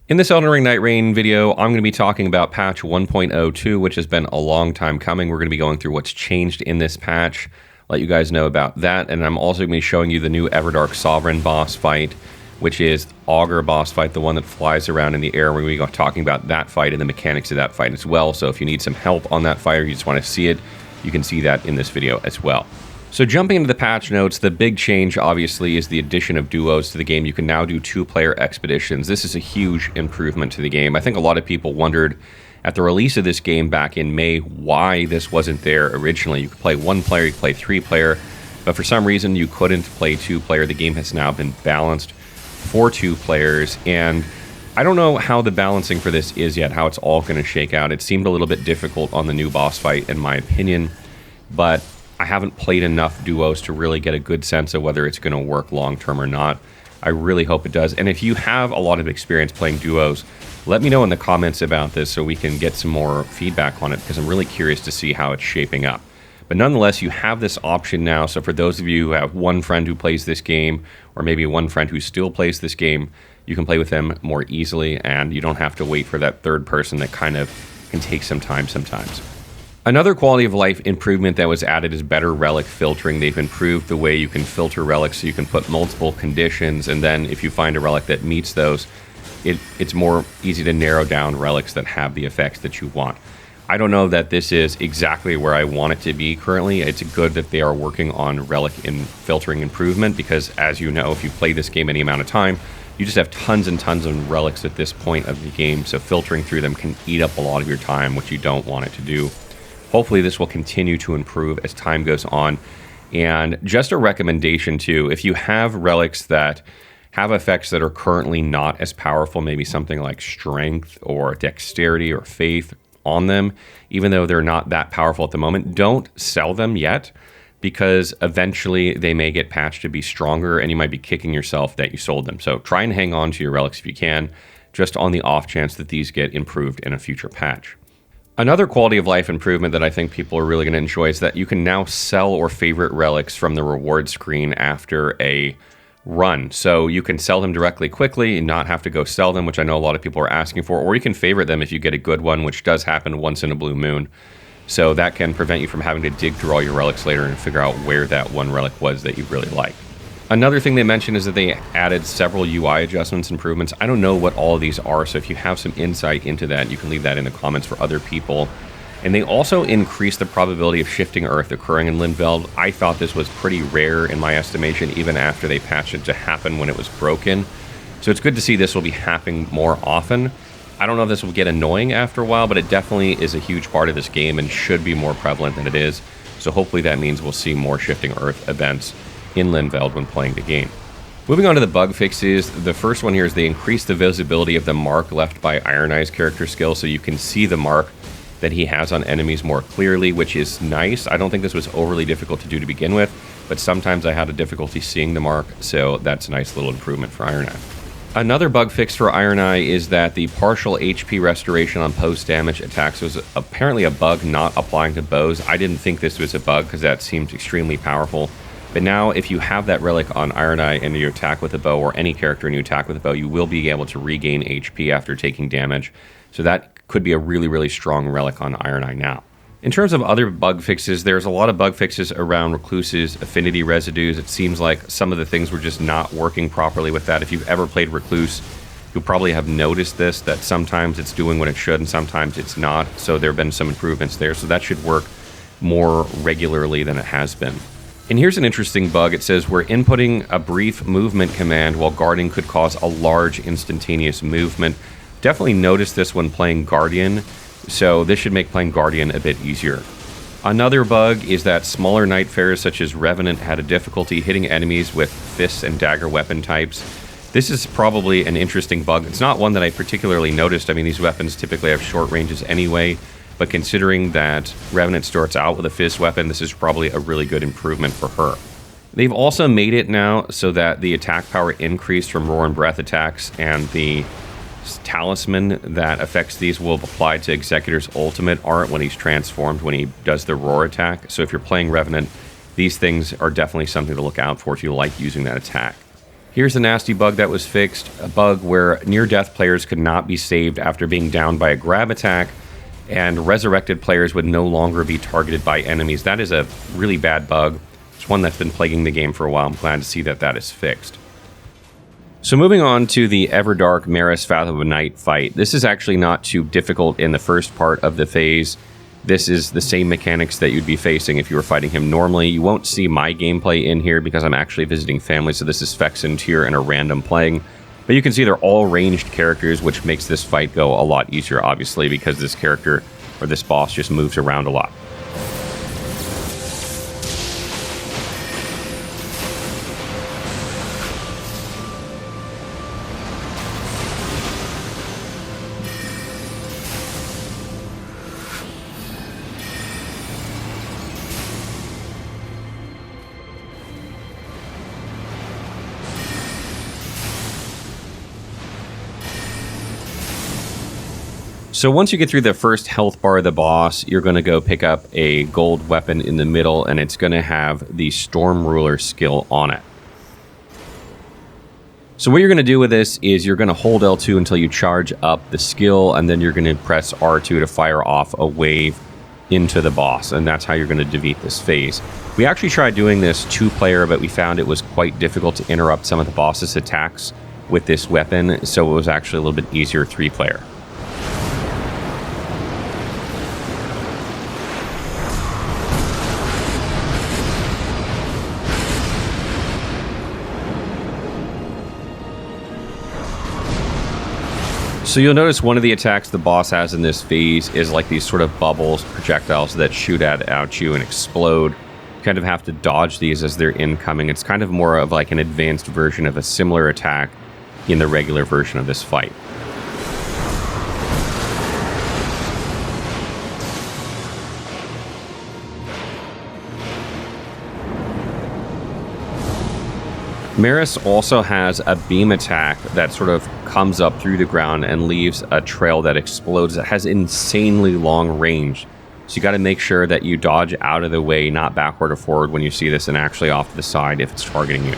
In this Elden Ring Nightreign video, I'm going to be talking about patch 1.02, which has been a long time coming. We're going to be going through what's changed in this patch, let you guys know about that, and I'm also going to be showing you the new Everdark Sovereign Boss Fight, which is Augur boss fight, the one that flies around in the air. We're going to be talking about that fight and the mechanics of that fight as well. So if you need some help on that fight or you just want to see it, you can see that in this video as well. So jumping into the patch notes, the big change obviously is the addition of duos to the game. You can now do two-player expeditions. This is a huge improvement to the game. I think a lot of people wondered at the release of this game back in May why this wasn't there originally. You could play one player, you could play three-player, but for some reason you couldn't play two-player. The game has now been balanced for two players, and I don't know how the balancing for this is yet, how it's all going to shake out. It seemed a little bit difficult on the new boss fight, in my opinion, but I haven't played enough duos to really get a good sense of whether it's going to work long-term or not. I really hope it does. And if you have a lot of experience playing duos, let me know in the comments about this so we can get some more feedback on it, because I'm really curious to see how it's shaping up. But nonetheless, you have this option now. So for those of you who have one friend who plays this game, or maybe one friend who still plays this game, you can play with them more easily, and you don't have to wait for that third person that kind of can take some time sometimes. Another quality of life improvement that was added is better relic filtering. They've improved the way you can filter relics, so you can put multiple conditions, and then if you find a relic that meets those, it's more easy to narrow down relics that have the effects that you want. I don't know that this is exactly where I want it to be currently. It's good that they are working on relic in filtering improvement, because as you know, if you play this game any amount of time, you just have tons and tons of relics at this point of the game, so filtering through them can eat up a lot of your time, which you don't want it to do. Hopefully this will continue to improve as time goes on. And just a recommendation too, if you have relics that have effects that are currently not as powerful, maybe something like strength or dexterity or faith on them, even though they're not that powerful at the moment, don't sell them yet, because eventually they may get patched to be stronger and you might be kicking yourself that you sold them. So try and hang on to your relics if you can, just on the off chance that these get improved in a future patch. Another quality of life improvement that I think people are really going to enjoy is that you can now sell or favorite relics from the reward screen after a run. So you can sell them directly quickly and not have to go sell them, which I know a lot of people are asking for, or you can favorite them if you get a good one, which does happen once in a blue moon. So that can prevent you from having to dig through all your relics later and figure out where that one relic was that you really like. Another thing they mentioned is that they added several UI adjustments, improvements. I don't know what all of these are, so if you have some insight into that, you can leave that in the comments for other people. And they also increased the probability of shifting Earth occurring in Lindveld. I thought this was pretty rare in my estimation, even after they patched it to happen when it was broken. So it's good to see this will be happening more often. I don't know if this will get annoying after a while, but it definitely is a huge part of this game and should be more prevalent than it is. So hopefully that means we'll see more shifting Earth events in Lindveld when playing the game. Moving on to the bug fixes, the first one here is they increased the visibility of the mark left by Iron Eye's character skill, so you can see the mark that he has on enemies more clearly, which is nice. I don't think this was overly difficult to do to begin with, but sometimes I had a difficulty seeing the mark, so that's a nice little improvement for Iron Eye. Another bug fix for Iron Eye is that the partial HP restoration on post-damage attacks was apparently a bug not applying to bows. I didn't think this was a bug because that seems extremely powerful. But now, if you have that relic on Iron Eye and you attack with a bow, or any character and you attack with a bow, you will be able to regain HP after taking damage. So that could be a really, really strong relic on Iron Eye now. In terms of other bug fixes, there's a lot of bug fixes around Recluse's affinity residues. It seems like some of the things were just not working properly with that. If you've ever played Recluse, you'll probably have noticed this, that sometimes it's doing what it should and sometimes it's not. So there have been some improvements there. So that should work more regularly than it has been. And here's an interesting bug. It says, we're inputting a brief movement command while guarding could cause a large instantaneous movement. Definitely noticed this when playing Guardian, so this should make playing Guardian a bit easier. Another bug is that smaller Nightfarers such as Revenant had a difficulty hitting enemies with fists and dagger weapon types. This is probably an interesting bug. It's not one that I particularly noticed. I mean, these weapons typically have short ranges anyway, but considering that Revenant starts out with a fist weapon, this is probably a really good improvement for her. They've also made it now so that the attack power increased from Roar and Breath attacks, and the talisman that affects these will apply to Executor's ultimate art when he's transformed, when he does the Roar attack. So if you're playing Revenant, these things are definitely something to look out for if you like using that attack. Here's a nasty bug that was fixed, a bug where near-death players could not be saved after being downed by a grab attack, and resurrected players would no longer be targeted by enemies. That is a really bad bug. It's one that's been plaguing the game for a while. I'm glad to see that that is fixed. So moving on to the Everdark Maris Fathom of Night fight. This is actually not too difficult in the first part of the phase. This is the same mechanics that you'd be facing if you were fighting him normally. You won't see my gameplay in here because I'm actually visiting family, so this is Fex and Tyr and a random playing. But you can see they're all ranged characters, which makes this fight go a lot easier, obviously, because this character, or this boss, just moves around a lot. So once you get through the first health bar of the boss, you're going to go pick up a gold weapon in the middle, and it's going to have the Storm Ruler skill on it. So what you're going to do with this is you're going to hold L2 until you charge up the skill, and then you're going to press R2 to fire off a wave into the boss, and that's how you're going to defeat this phase. We actually tried doing this 2-player, but we found it was quite difficult to interrupt some of the boss's attacks with this weapon, so it was actually a little bit easier 3-player. So you'll notice one of the attacks the boss has in this phase is like these sort of bubbles, projectiles that shoot at you and explode. You kind of have to dodge these as they're incoming. It's kind of more of like an advanced version of a similar attack in the regular version of this fight. Maris also has a beam attack that sort of comes up through the ground and leaves a trail that explodes. It has insanely long range. So you got to make sure that you dodge out of the way, not backward or forward when you see this, and actually off to the side if it's targeting you.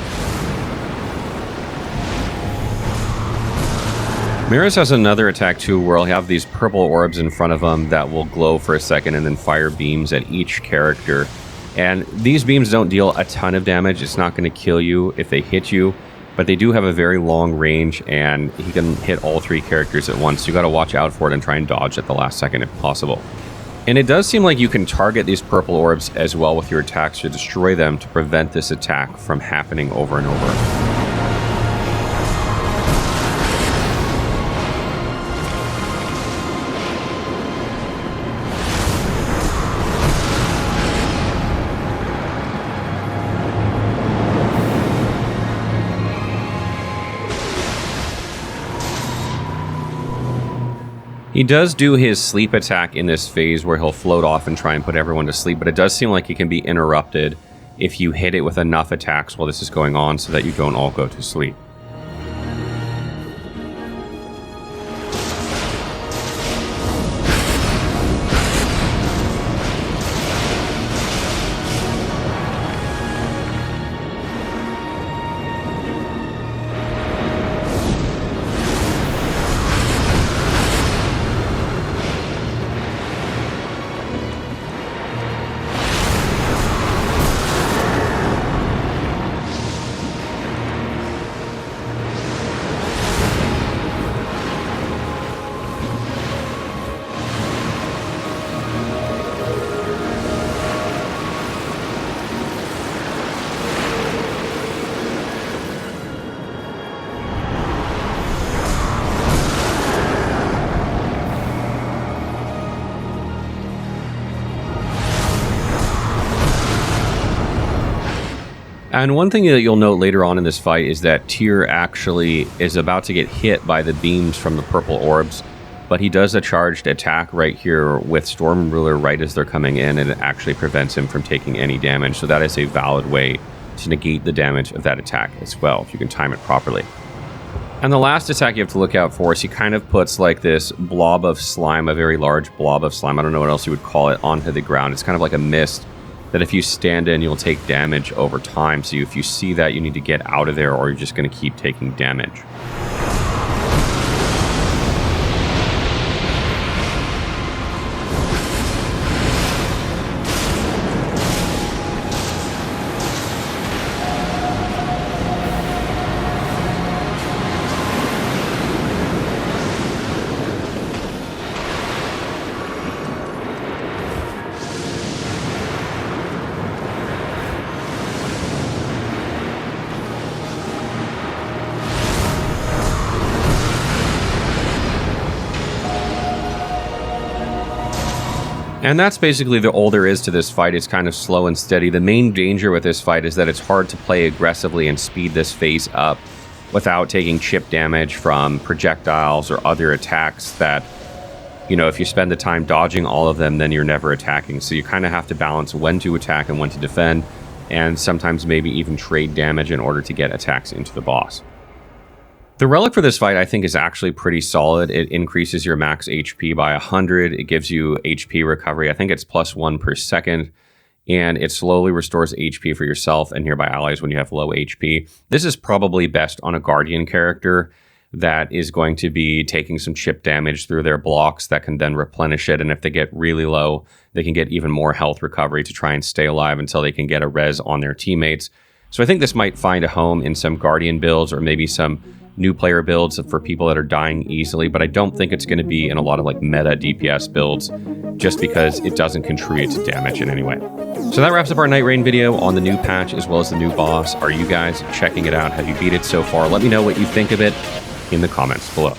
Maris has another attack too where he'll have these purple orbs in front of him that will glow for a second and then fire beams at each character. And these beams don't deal a ton of damage. It's not going to kill you if they hit you, but they do have a very long range, and he can hit all 3 characters at once. You got to watch out for it and try and dodge at the last second if possible. And it does seem like you can target these purple orbs as well with your attacks to destroy them to prevent this attack from happening over and over. He does do his sleep attack in this phase where he'll float off and try and put everyone to sleep, but it does seem like it can be interrupted if you hit it with enough attacks while this is going on so that you don't all go to sleep. And one thing that you'll note later on in this fight is that Tyr actually is about to get hit by the beams from the purple orbs, but he does a charged attack right here with Storm Ruler right as they're coming in, and it actually prevents him from taking any damage. So that is a valid way to negate the damage of that attack as well, if you can time it properly. And the last attack you have to look out for is he kind of puts like this blob of slime, a very large blob of slime, I don't know what else you would call it, onto the ground. It's kind of like a mist that if you stand in, you'll take damage over time. So if you see that, you need to get out of there or you're just going to keep taking damage. And that's basically all there is to this fight. It's kind of slow and steady. The main danger with this fight is that it's hard to play aggressively and speed this phase up without taking chip damage from projectiles or other attacks that, you know, if you spend the time dodging all of them, then you're never attacking. So you kind of have to balance when to attack and when to defend, and sometimes maybe even trade damage in order to get attacks into the boss. The relic for this fight, I think, is actually pretty solid. It increases your max HP by 100. It gives you HP recovery. I think it's +1 per second. And it slowly restores HP for yourself and nearby allies when you have low HP. This is probably best on a Guardian character that is going to be taking some chip damage through their blocks that can then replenish it. And if they get really low, they can get even more health recovery to try and stay alive until they can get a res on their teammates. So I think this might find a home in some Guardian builds or maybe some new player builds for people that are dying easily, but I don't think it's going to be in a lot of like meta DPS builds just because it doesn't contribute to damage in any way. So that wraps up our Nightreign video on the new patch as well as the new boss. Are you guys checking it out? Have you beat it so far? Let me know what you think of it in the comments below.